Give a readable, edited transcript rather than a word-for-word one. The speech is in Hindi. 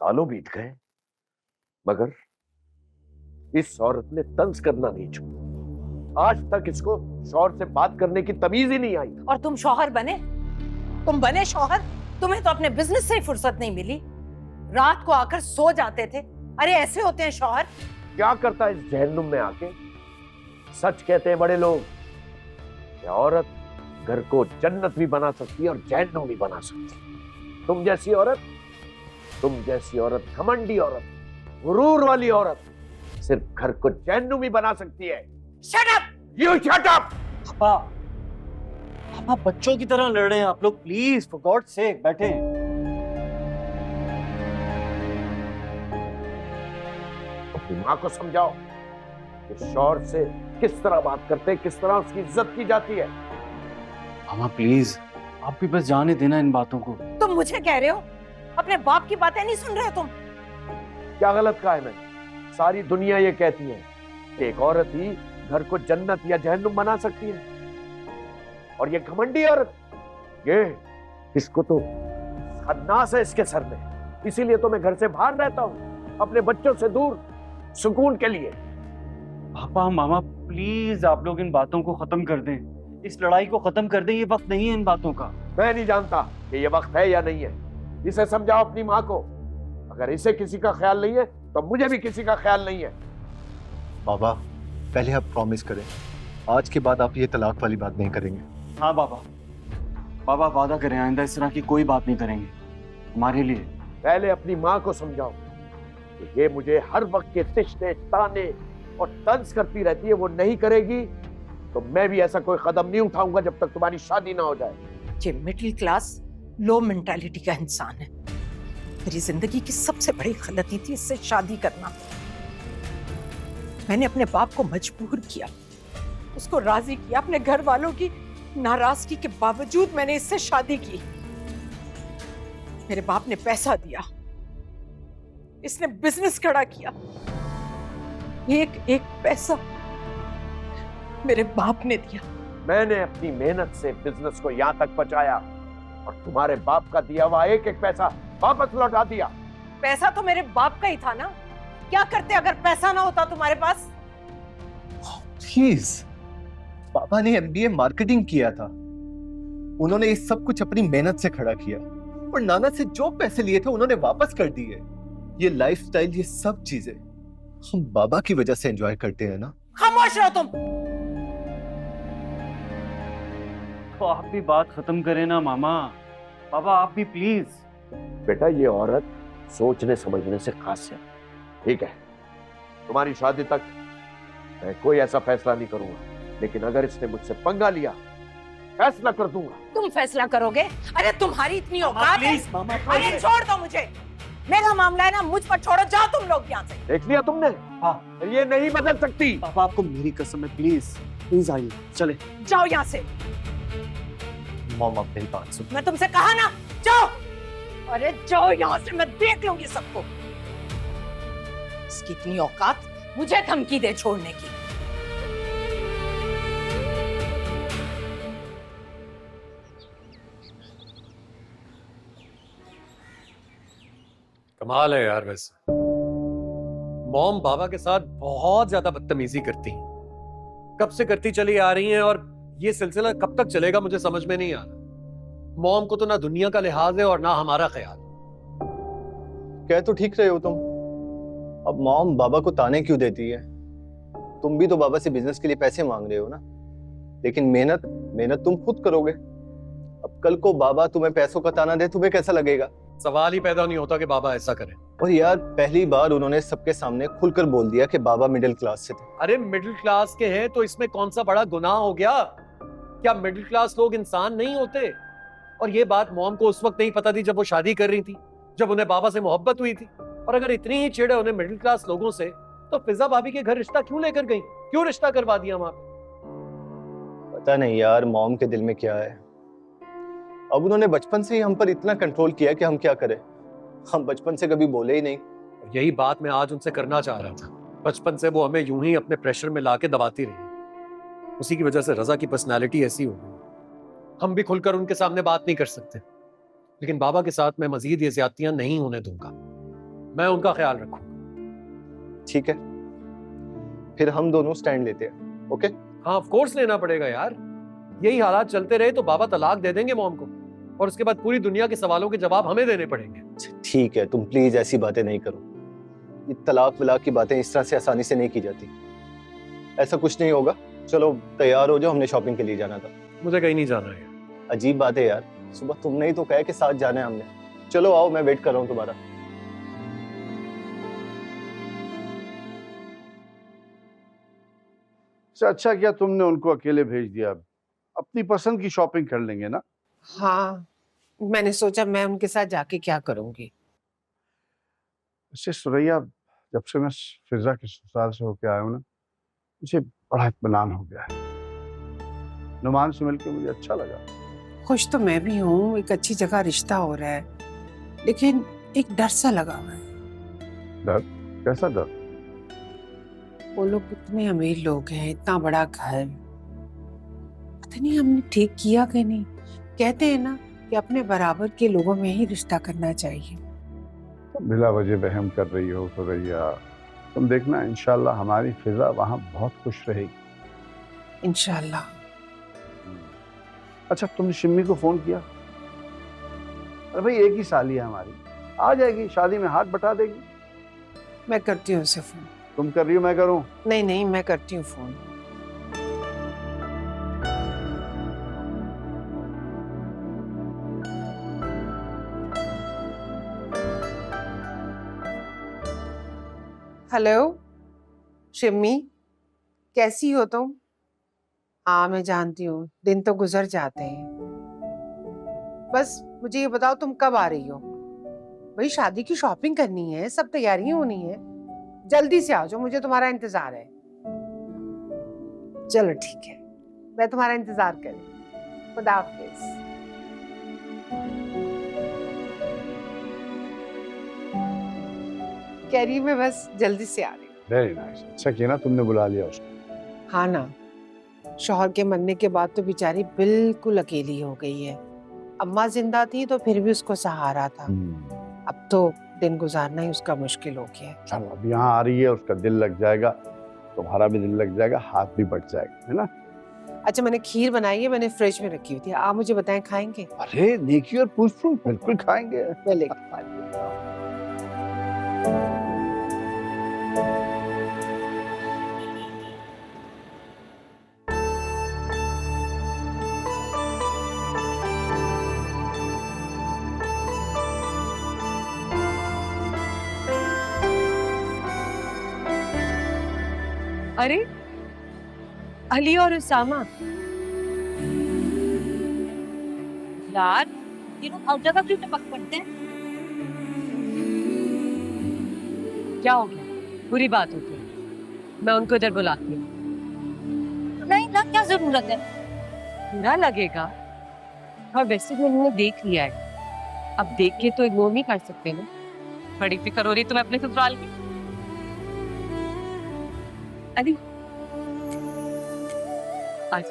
सालों बीत गए मगर इस औरत ने तंज करना नहीं छोड़ा। आज तक इसको शौहर से बात करने की तमीज ही नहीं आई। और तुम शौहर बने? तुम बने शौहर? तुम्हें तो अपने बिजनेस से ही फुर्सत नहीं मिली। रात को आकर सो जाते थे। अरे ऐसे होते हैं शौहर। क्या करता है इस जहन्नुम में आके? सच कहते हैं बड़े लोग, ये औरत घर को जन्नत भी बना सकती है और जहन्नुम भी बना सकती है। तुम जैसी औरत घमंडी औरत, गुरूर वाली औरत सिर्फ घर को जहन्नुम ही बना सकती है। Shut up! You shut up! पापा, पापा बच्चों की तरह लड़ रहे हैं आप लोग। प्लीज फॉर गॉड सेक बैठे। अपनी माँ को समझाओ कि शौहर से किस तरह बात करते, किस तरह उसकी इज्जत की जाती है। मामा प्लीज, आप भी बस जाने देना इन बातों को। तुम मुझे कह रहे हो? अपने बाप की बातें नहीं सुन रहे हो तुम? क्या गलत कहा है मैंने? सारी दुनिया ये कहती है कि एक औरत ही घर को जन्नत या जहन्नुम बना सकती है, और ये घमंडी औरत, ये इसको तो खन्नास है इसके सर में। इसीलिए तो मैं घर से बाहर रहता हूँ, अपने बच्चों से दूर, सुकून के लिए। पापा मामा प्लीज आप लोग इन बातों को खत्म कर दें। इस लड़ाई को खत्म कर दें। ये वक्त नहीं है इन बातों का। मैं नहीं जानता कि ये वक्त है या नहीं है। इसे समझाओ अपनी माँ को। अगर इसे किसी का ख्याल नहीं है तो मुझे भी किसी का ख्याल नहीं है। बाबा, पहले आप प्रॉमिस करें, आज के बाद आप ये तलाक वाली बात नहीं करेंगे। हाँ बाबा, बाबा वादा करें आइंदा इस तरह की कोई बात नहीं करेंगे हमारे लिए। पहले अपनी माँ को समझाओ कि ये मुझे हर वक्त के तिश्ते, ताने और तंज करती रहती है। वो नहीं करेगी तो मैं भी ऐसा कोई कदम नहीं उठाऊंगा जब तक तुम्हारी शादी ना हो जाए। ये मिडिल क्लास लो मेंटालिटी का इंसान है। मेरी जिंदगी की सबसे बड़ी गलती थी इससे शादी करना। मैंने अपने बाप को मजबूर किया, उसको राजी किया। अपने घर वालों की नाराजगी के बावजूद मैंने इससे शादी की। मेरे बाप ने पैसा दिया, इसने बिजनेस खड़ा किया। एक एक पैसा मेरे बाप ने दिया। मैंने अपनी मेहनत से बिजनेस को यहाँ तक पहुंचाया और तुम्हारे बाप का दिया हुआ एक एक पैसा वापस लौटा दिया। पैसा तो मेरे बाप का ही था ना। क्या करते अगर पैसा ना होता तुम्हारे पास? प्लीज, पापा ने एमबीए मार्केटिंग किया था। उन्होंने ये सब कुछ अपनी मेहनत से खड़ा किया और नाना से जो पैसे लिए थे उन्होंने वापस कर दिए। ये लाइफस्टाइल, ये सब चीजें हम बाबा की वजह से एंजॉय करते हैं ना। खामोश रहो तुम। तो आप भी बात खत्म करें ना मामा। बाबा आप भी प्लीज। बेटा, ये औरत सोचने समझने से खास है। ठीक है, तुम्हारी शादी तक मैं कोई ऐसा फैसला नहीं करूंगा, लेकिन अगर इसने मुझसे पंगा लिया फैसला कर दूंगा। तुम फैसला करोगे? अरे तुम्हारी इतनी औकात है? मामा अरे छोड़ दो मुझे, मेरा मामला है ना, मुझ पर छोड़ो। जाओ तुम लोग यहाँ से। देख लिया तुमने? हाँ। ये नहीं बदल सकती। पापा आपको मेरी कसम है, प्लीज प्लीज आइए चले। जाओ यहाँ से। मॉम, आप मेरी बात सुन। मैं तुमसे कहा ना, जाओ। अरे जाओ यहाँ से, मैं देख लूंगी सबको। इसकी इतनी औकात, मुझे धमकी दे छोड़ने की। कमाल है यार। वैसे मॉम बाबा के साथ बहुत ज्यादा बदतमीजी करती हैं। कब से करती चली आ रही हैं और ये सिलसिला कब तक चलेगा मुझे समझ में नहीं आ रहा। मॉम को तो ना दुनिया का लिहाज है और ना हमारा ख्याल। कह तो ठीक रहे हो तुम। अब मॉम बाबा को ताने क्यों देती है? तुम भी तो बाबा से बिजनेस के लिए पैसे मांग रहे हो ना, लेकिन मेहनत मेहनत तुम खुद करोगे। अब कल को बाबा तुम्हें पैसों का ताना दे, तुम्हें कैसा लगेगा? सवाल ही पैदा नहीं होता कि बाबा ऐसा करें। और यार, पहली बार उन्होंने सबके सामने खुलकर बोल दिया कि बाबा मिडिल क्लास से थे। अरे मिडिल क्लास के हैं तो इसमें कौन सा बड़ा गुनाह हो गया? क्या मिडिल क्लास लोग इंसान नहीं होते? और ये बात मॉम को उस वक्त नहीं पता थी जब वो शादी कर रही थी, जब उन्हें बाबा से मोहब्बत हुई थी। और अगर इतनी ही चिढ़ है उन्हें मिडिल क्लास लोगों से, तो फिजा भाभी के घर रिश्ता क्यों लेकर गई? क्यों रिश्ता करवा दिया वहां पे? पता नहीं यार मॉम के दिल में क्या है। अब उन्होंने बचपन से ही हम पर इतना कंट्रोल किया कि हम क्या करें। हम बचपन से कभी बोले ही नहीं। यही बात मैं आज उनसे करना चाह रहा था। बचपन से वो हमें यूं ही अपने प्रेशर में लाके दबाती रही। उसी की वजह से रजा की पर्सनालिटी ऐसी हो गई। हम भी खुलकर उनके सामने बात नहीं कर सकते, लेकिन बाबा के साथ मैं मजीद ये ज्यादतियां नहीं होने दूंगा। मैं उनका ख्याल रखूंगा। ठीक है, फिर हम दोनों स्टैंड लेते हैं। ओके? हाँ ऑफ कोर्स लेना पड़ेगा यार। यही हालात चलते रहे तो बाबा तलाक दे देंगे मॉम को, और उसके बाद पूरी दुनिया के सवालों के जवाब हमें देने पड़ेंगे। ठीक है, तुम प्लीज ऐसी बातें नहीं करो। ये तलाक वलाक की बातें इस तरह से आसानी से नहीं की जाती। ऐसा कुछ नहीं होगा। चलो तैयार हो जाओ, हमने शॉपिंग के लिए जाना था। मुझे कहीं नहीं जाना है। अजीब बात है यार, सुबह तुमने ही तो कहा कि साथ जाना है हमने। चलो आओ, मैं वेट कर रहा हूँ तुम्हारा। अच्छा किया तुमने उनको अकेले भेज दिया। अपनी पसंद की शॉपिंग कर लेंगे ना। हाँ, मैंने सोचा मैं उनके साथ जाके क्या करूंगी। वैसे सुरैया, जब से मैं फिजा के ससुराल से होके आया हूँ ना, मुझे बड़ा इत्मीनान हो गया है। नुमान से मिलकर मुझे अच्छा लगा। खुश तो मैं भी हूँ, एक अच्छी जगह रिश्ता हो रहा है, लेकिन एक डर सा लगा हुआ है। डर? कैसा डर? वो लोग कितने अमीर लोग हैं, इतना बड़ा घर, पता नहीं हमने ठीक किया कि नहीं। कहते हैं ना कि अपने बराबर के लोगों में ही रिश्ता करना चाहिए। तुम बिला वजह वहम कर रही हो सुरैया। तुम देखना, इंशाल्लाह हमारी फिजा वहां बहुत खुश रहेगी। इंशाल्लाह। अच्छा, तुमने शिम्मी को फोन किया? अरे भाई, एक ही साली है हमारी, आ जाएगी, शादी में हाथ बटा देगी। मैं करती हूँ उसे फोन। तुम कर रही हो, मैं करूं? नहीं नहीं, मैं करती हूँ फोन। हेलो शिम्मी, कैसी हो तुम? हाँ मैं जानती हूँ, दिन तो गुजर जाते हैं। बस मुझे ये बताओ तुम कब आ रही हो? भाई शादी की शॉपिंग करनी है, सब तैयारियां होनी है, जल्दी से आ जाओ, मुझे तुम्हारा इंतजार है। चलो ठीक है, मैं तुम्हारा इंतजार करूँ। खुदा हाफिज। कह रही मैं बस जल्दी से आ रही हूँ। वेरी नाइस, अच्छा किया ना तुमने बुला लिया उसको। हाँ ना, शौहर के मरने के बाद तो बेचारी बिल्कुल अकेली हो गई है। अम्मा जिंदा थी तो फिर भी उसको सहारा था, अब तो दिन गुजारना ही उसका मुश्किल हो गया है। चलो, अब यहाँ आ रही है, उसका दिल लग जाएगा, तुम्हारा भी दिल लग जाएगा, हाथ भी बट जाएगा, है ना? अच्छा, मैंने खीर बनाई है, मैंने फ्रिज में रखी हुई थी, आप मुझे बताएं खाएंगे? अरे नेकी और पूछ पूछ, बिल्कुल खाएंगे। मैं लेकर आती हूँ। अरे अली और उसामा, यार ये लोग हर जगह क्यों टपक पड़ते हैं? क्या हो गया? बुरी बात होती है, मैं उनको इधर बुलाती हूँ। नहीं ना, क्या जरूरत है? बुरा लगेगा, और वैसे भी उन्होंने देख लिया है, अब देख के तो इग्नोर नहीं कर सकते ना। बड़ी फिक्र हो रही तुम्हें अपने ससुराल की। अली आज